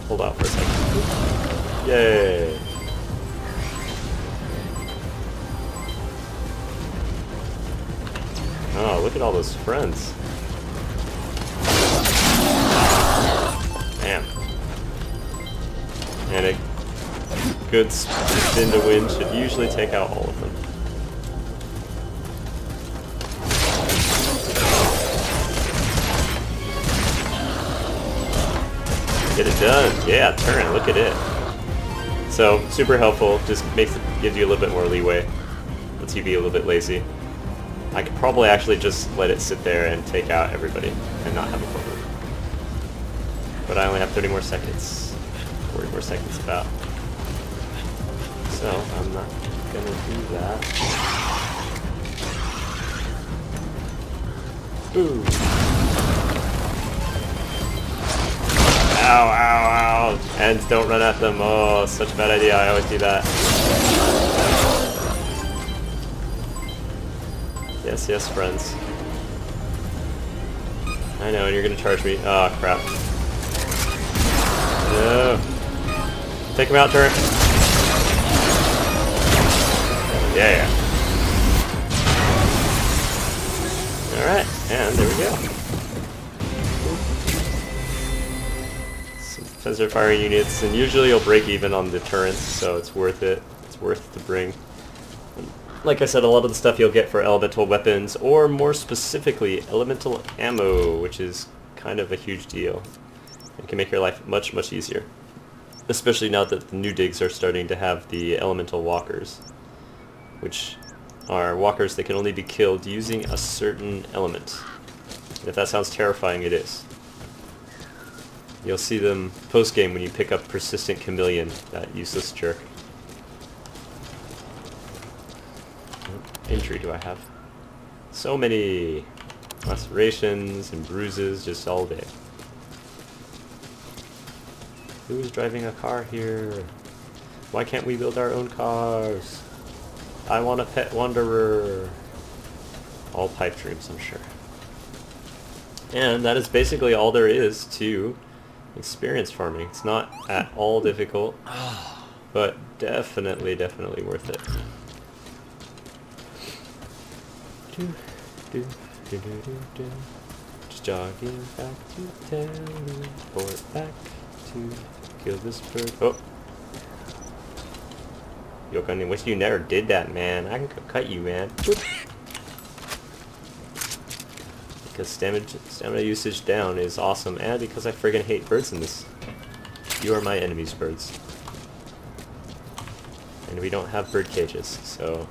hold out for a second? Yay! Oh, look at all those friends. Damn. And a good spin to win should usually take out all of them. Get it done. Yeah, turn. Look at it. So, super helpful. Just gives you a little bit more leeway. Lets you be a little bit lazy. I could probably actually just let it sit there and take out everybody and not have a problem. But I only have 30 more seconds. 40 more seconds about. So, I'm not gonna do that. Ooh. Ow, ow, ow. And don't run at them. Oh, such a bad idea. I always do that. Yes, yes, friends. I know, and you're gonna charge me. Oh, crap. No. Take him out, turret. Yeah. Alright, and there we go. Sensor firing units, and usually you'll break even on the turrets, so it's worth it. It's worth to bring. Like I said, a lot of the stuff you'll get for elemental weapons, or more specifically, elemental ammo, which is kind of a huge deal. It can make your life much, much easier. Especially now that the new digs are starting to have the elemental walkers, which are walkers that can only be killed using a certain element. And if that sounds terrifying, it is. You'll see them post-game when you pick up Persistent Chameleon, that useless jerk. What injury do I have? So many lacerations and bruises just all day. Who's driving a car here? Why can't we build our own cars? I want a pet wanderer. All pipe dreams, I'm sure. And that is basically all there is to experience farming. It's not at all difficult, but definitely worth it. Just jogging back to town, report back to kill this bird. Oh! Yokan, wish you never did that, man. I can cut you, man. Because stamina usage down is awesome, and because I friggin' hate birds in this. You are my enemies, birds. And we don't have bird cages, so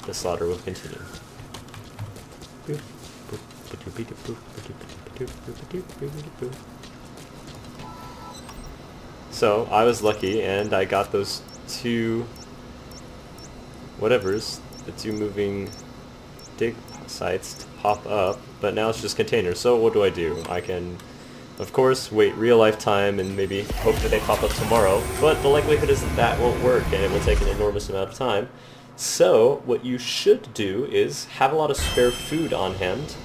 the slaughter will continue. So, I was lucky, and I got those two whatevers, the two moving dig sites to pop up, but now it's just containers. So what do? I can, of course, wait real life time and maybe hope that they pop up tomorrow, but the likelihood is that that won't work and it will take an enormous amount of time. So what you should do is have a lot of spare food on hand.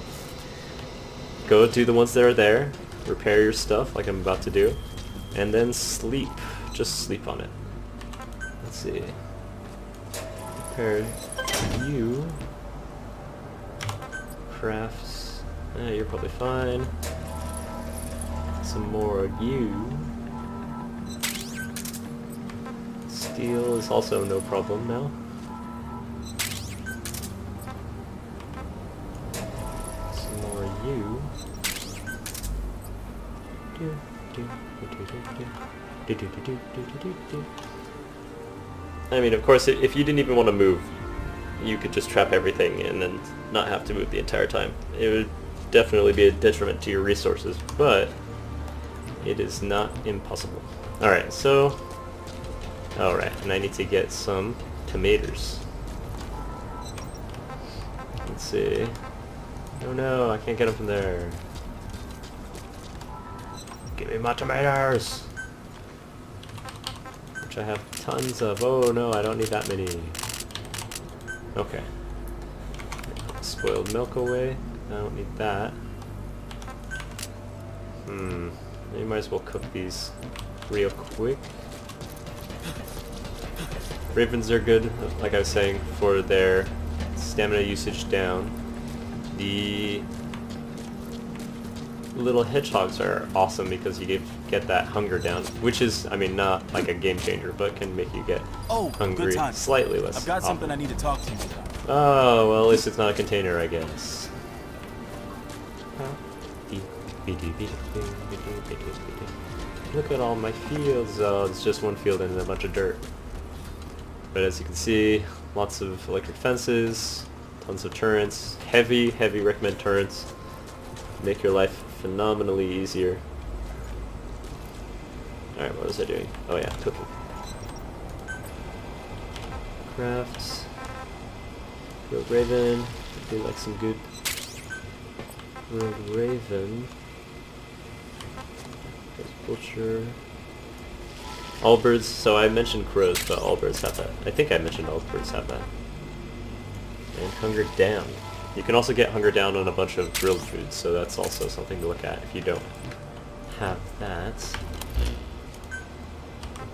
Go do the ones that are there, repair your stuff like I'm about to do, and then sleep. Just sleep on it. Let's see. Repair you. Crafts. You're probably fine. Some more of you. Steel is also no problem now. I mean, of course, if you didn't even want to move, you could just trap everything and then not have to move the entire time. It would definitely be a detriment to your resources, but it is not impossible. Alright, so... Alright, and I need to get some tomatoes. Let's see... Oh no, I can't get them from there. Give me my tomatoes! Which I have tons of. Oh no, I don't need that many. Okay. Spoiled milk away. I don't need that. You might as well cook these real quick. Ravens are good, like I was saying, for their stamina usage down. The little hedgehogs are awesome because you get that hunger down, which is, I mean, not like a game changer, but can make you get hungry slightly less. I've got often. something I need to talk to you about. Oh, well, at least it's not a container, I guess. Look at all my fields. Oh, it's just one field and a bunch of dirt. But as you can see, lots of electric fences, tons of turrets, heavy recommend turrets. Make your life phenomenally easier. Alright, what was I doing? Oh yeah, cooking. Crafts. Grilled Raven. I do like some good grilled Raven. There's Butcher. All birds, so I mentioned crows, but all birds have that. I think I mentioned all birds have that. And hunger down. You can also get hunger down on a bunch of grilled foods, so that's also something to look at if you don't have that.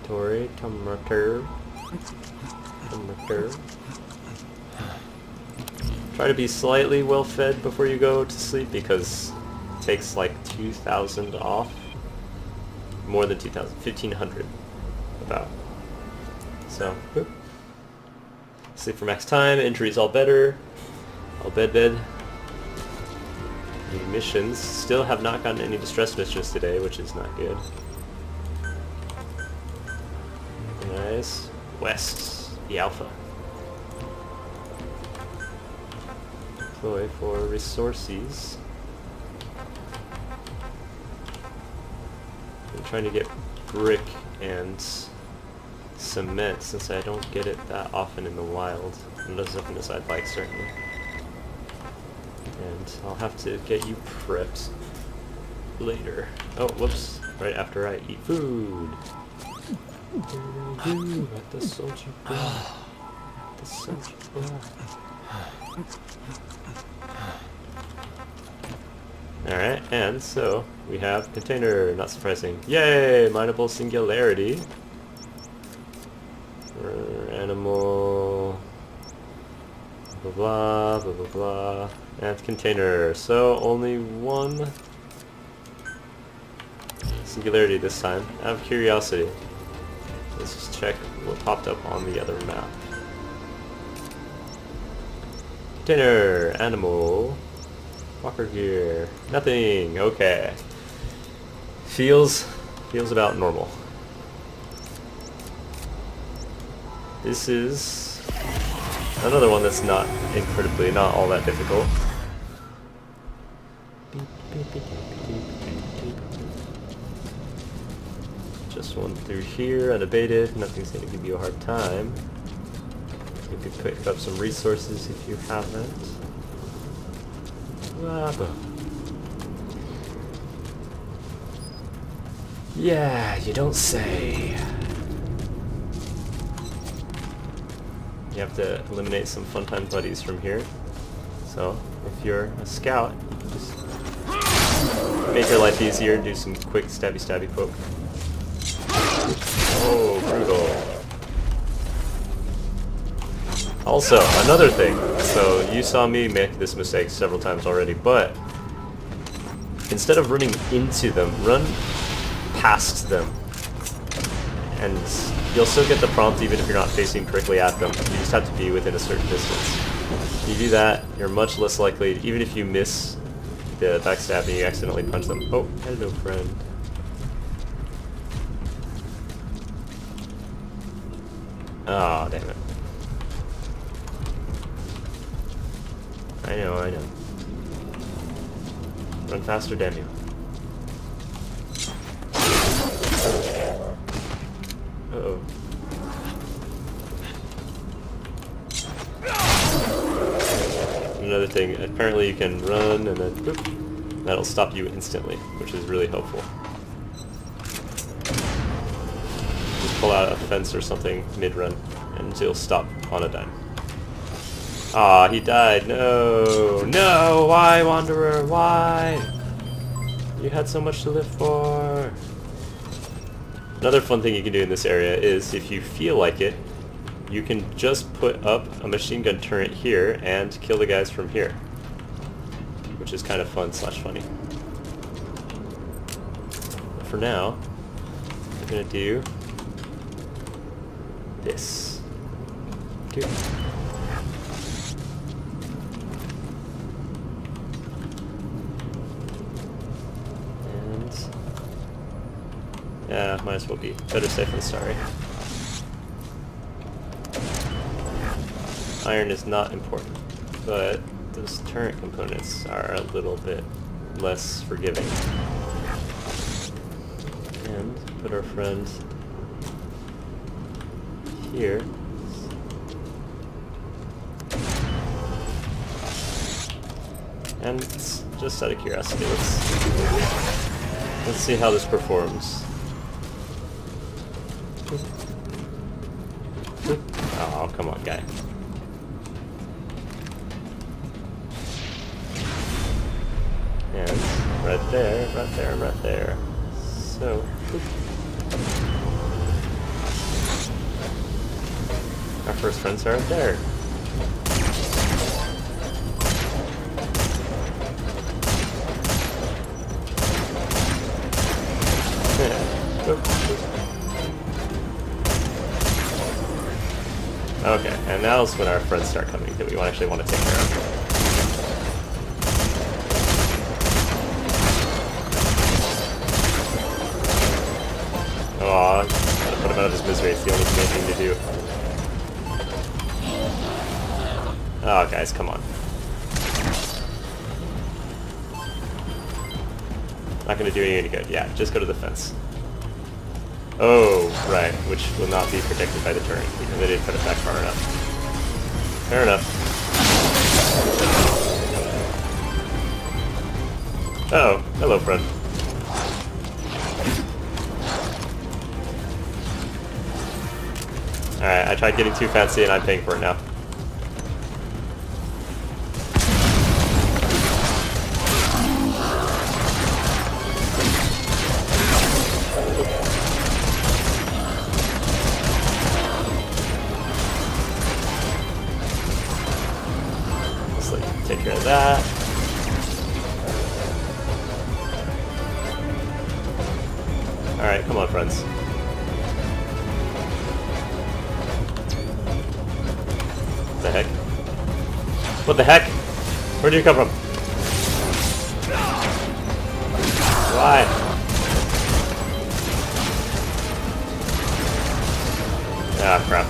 Tomato. Try to be slightly well fed before you go to sleep because it takes like 2,000 off. More than 2,000, 1,500 about. So, whoop. Sleep for max time, injuries all better. All bed. The missions still have not gotten any distress missions today, which is not good. Nice. West, the Alpha. Deploy for resources. I'm trying to get brick and cement since I don't get it that often in the wild. And as often as I'd like, certainly. And I'll have to get you prepped later. Oh, whoops. Right after I eat food. Let the soldier go. Let the soldier go. Alright, and so we have container, not surprising. Yay! Mineable singularity. Animal. Blah blah blah blah blah. And container. So only one singularity this time. Out of curiosity, let's just check what popped up on the other map. Container, animal, walker gear, nothing. Okay. Feels about normal. This is another one that's not all that difficult. Just one through here, unabated. Nothing's going to give you a hard time. You could pick up some resources if you haven't. Yeah, you don't say. You have to eliminate some fun time buddies from here. So, if you're a scout, just make your life easier, do some quick stabby poke. Oh, brutal. Also, another thing. So, you saw me make this mistake several times already, but instead of running into them, run past them. And you'll still get the prompt even if you're not facing directly at them. You just have to be within a certain distance. If you do that, you're much less likely, even if you miss the backstab and you accidentally punch them. Oh, hello friend. Oh, damn it. I know, I know. Run faster, damn you. Uh-oh. Another thing, apparently you can run and then boop, that'll stop you instantly, which is really helpful. Just pull out a fence or something mid-run and it'll stop on a dime. Ah, he died. No! No! Why, Wanderer? Why? You had so much to live for. Another fun thing you can do in this area is, if you feel like it, you can just put up a machine gun turret here and kill the guys from here. Which is kind of fun / funny. But for now, I'm gonna do this. Good. Yeah, might as well be. Better safe than sorry. Iron is not important, but those turret components are a little bit less forgiving. And put our friend here. And just out of curiosity, let's see how this performs. Oh, come on, guy. And right there, right there, right there. So, our first friends are right there. Okay, and now's when our friends start coming that we actually want to take care of. Aw, gotta put him out of his misery, it's the only thing to do. Oh, guys, come on. Not gonna do you any good. Yeah, just go to the fence. Oh, right, which will not be protected by the turret, because they didn't put it back far enough. Fair enough. Uh-oh, hello, friend. Alright, I tried getting too fancy and I'm paying for it now. Take care of that. Alright, come on, friends. What the heck? What the heck? Where do you come from? Why? Ah, crap.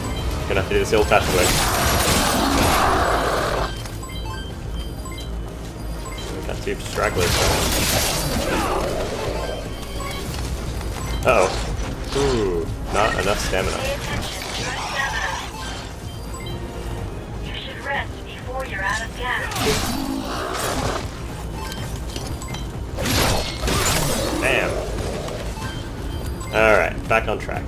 Gonna have to do this the old-fashioned way. Two stragglers. Uh-oh. Ooh, not enough stamina. You should rest before you're out of gas. Bam. Alright, back on track.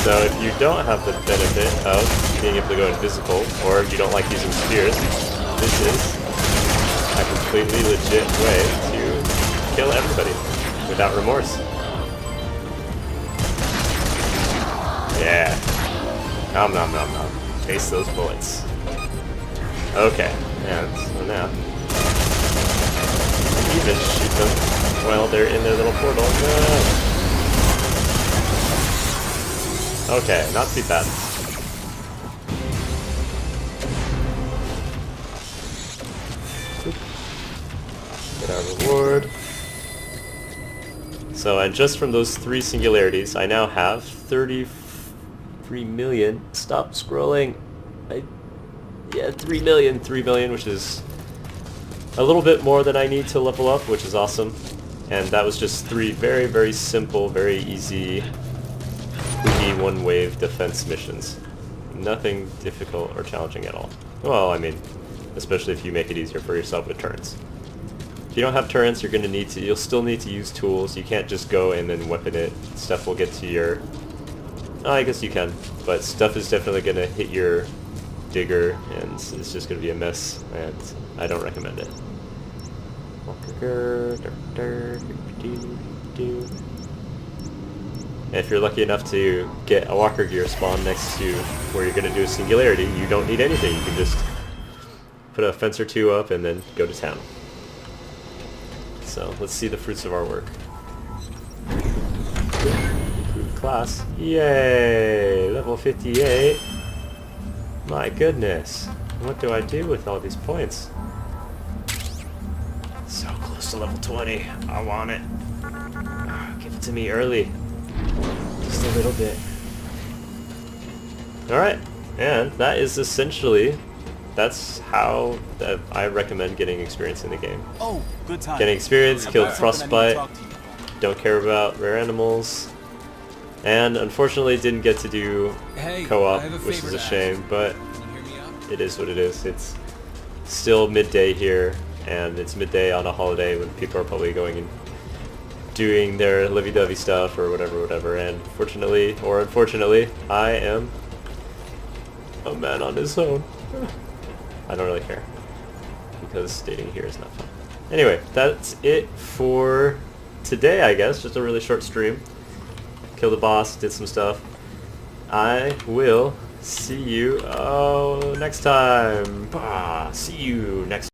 So if you don't have the benefit of being able to go invisible, or you don't like using spears, this is a completely legit way to kill everybody without remorse. Yeah. Nom nom nom nom. Taste those bullets. Okay, and so now even shoot them while they're in their little portal. No. Okay, not too bad. reward. So, and just from those 3 singularities, I now have 33 million. Stop scrolling. Yeah, 3 million, which is a little bit more than I need to level up, which is awesome. And that was just 3 very, very simple, very easy, quicky one-wave defense missions. Nothing difficult or challenging at all. Well, I mean, especially if you make it easier for yourself with turrets. If you don't have turrets, you'll still need to use tools. You can't just go and then weapon it. Stuff will get to your... Oh, I guess you can, but stuff is definitely going to hit your digger, and it's just going to be a mess, and I don't recommend it. And if you're lucky enough to get a walker gear spawn next to where you're going to do a singularity, you don't need anything. You can just put a fence or 2 up and then go to town. So let's see the fruits of our work. Improved class. Yay! Level 58. My goodness. What do I do with all these points? So close to level 20. I want it. Give it to me early. Just a little bit. Alright. And that is essentially... That's how I recommend getting experience in the game. Oh, good time. Getting experience, killed I've got something I need to Frostbite, talk to you about. don't care about rare animals, and unfortunately didn't get to do Hey, co-op, I have a which is favor a to ask. shame, but Can you hear me out? it is what it is. It's still midday here, and it's midday on a holiday when people are probably going and doing their lovey-dovey stuff or whatever, and fortunately, or unfortunately, I am a man on his own. I don't really care, because dating here is not fun. Anyway, that's it for today, I guess. Just a really short stream. Killed a boss, did some stuff. I will see you next time. See you next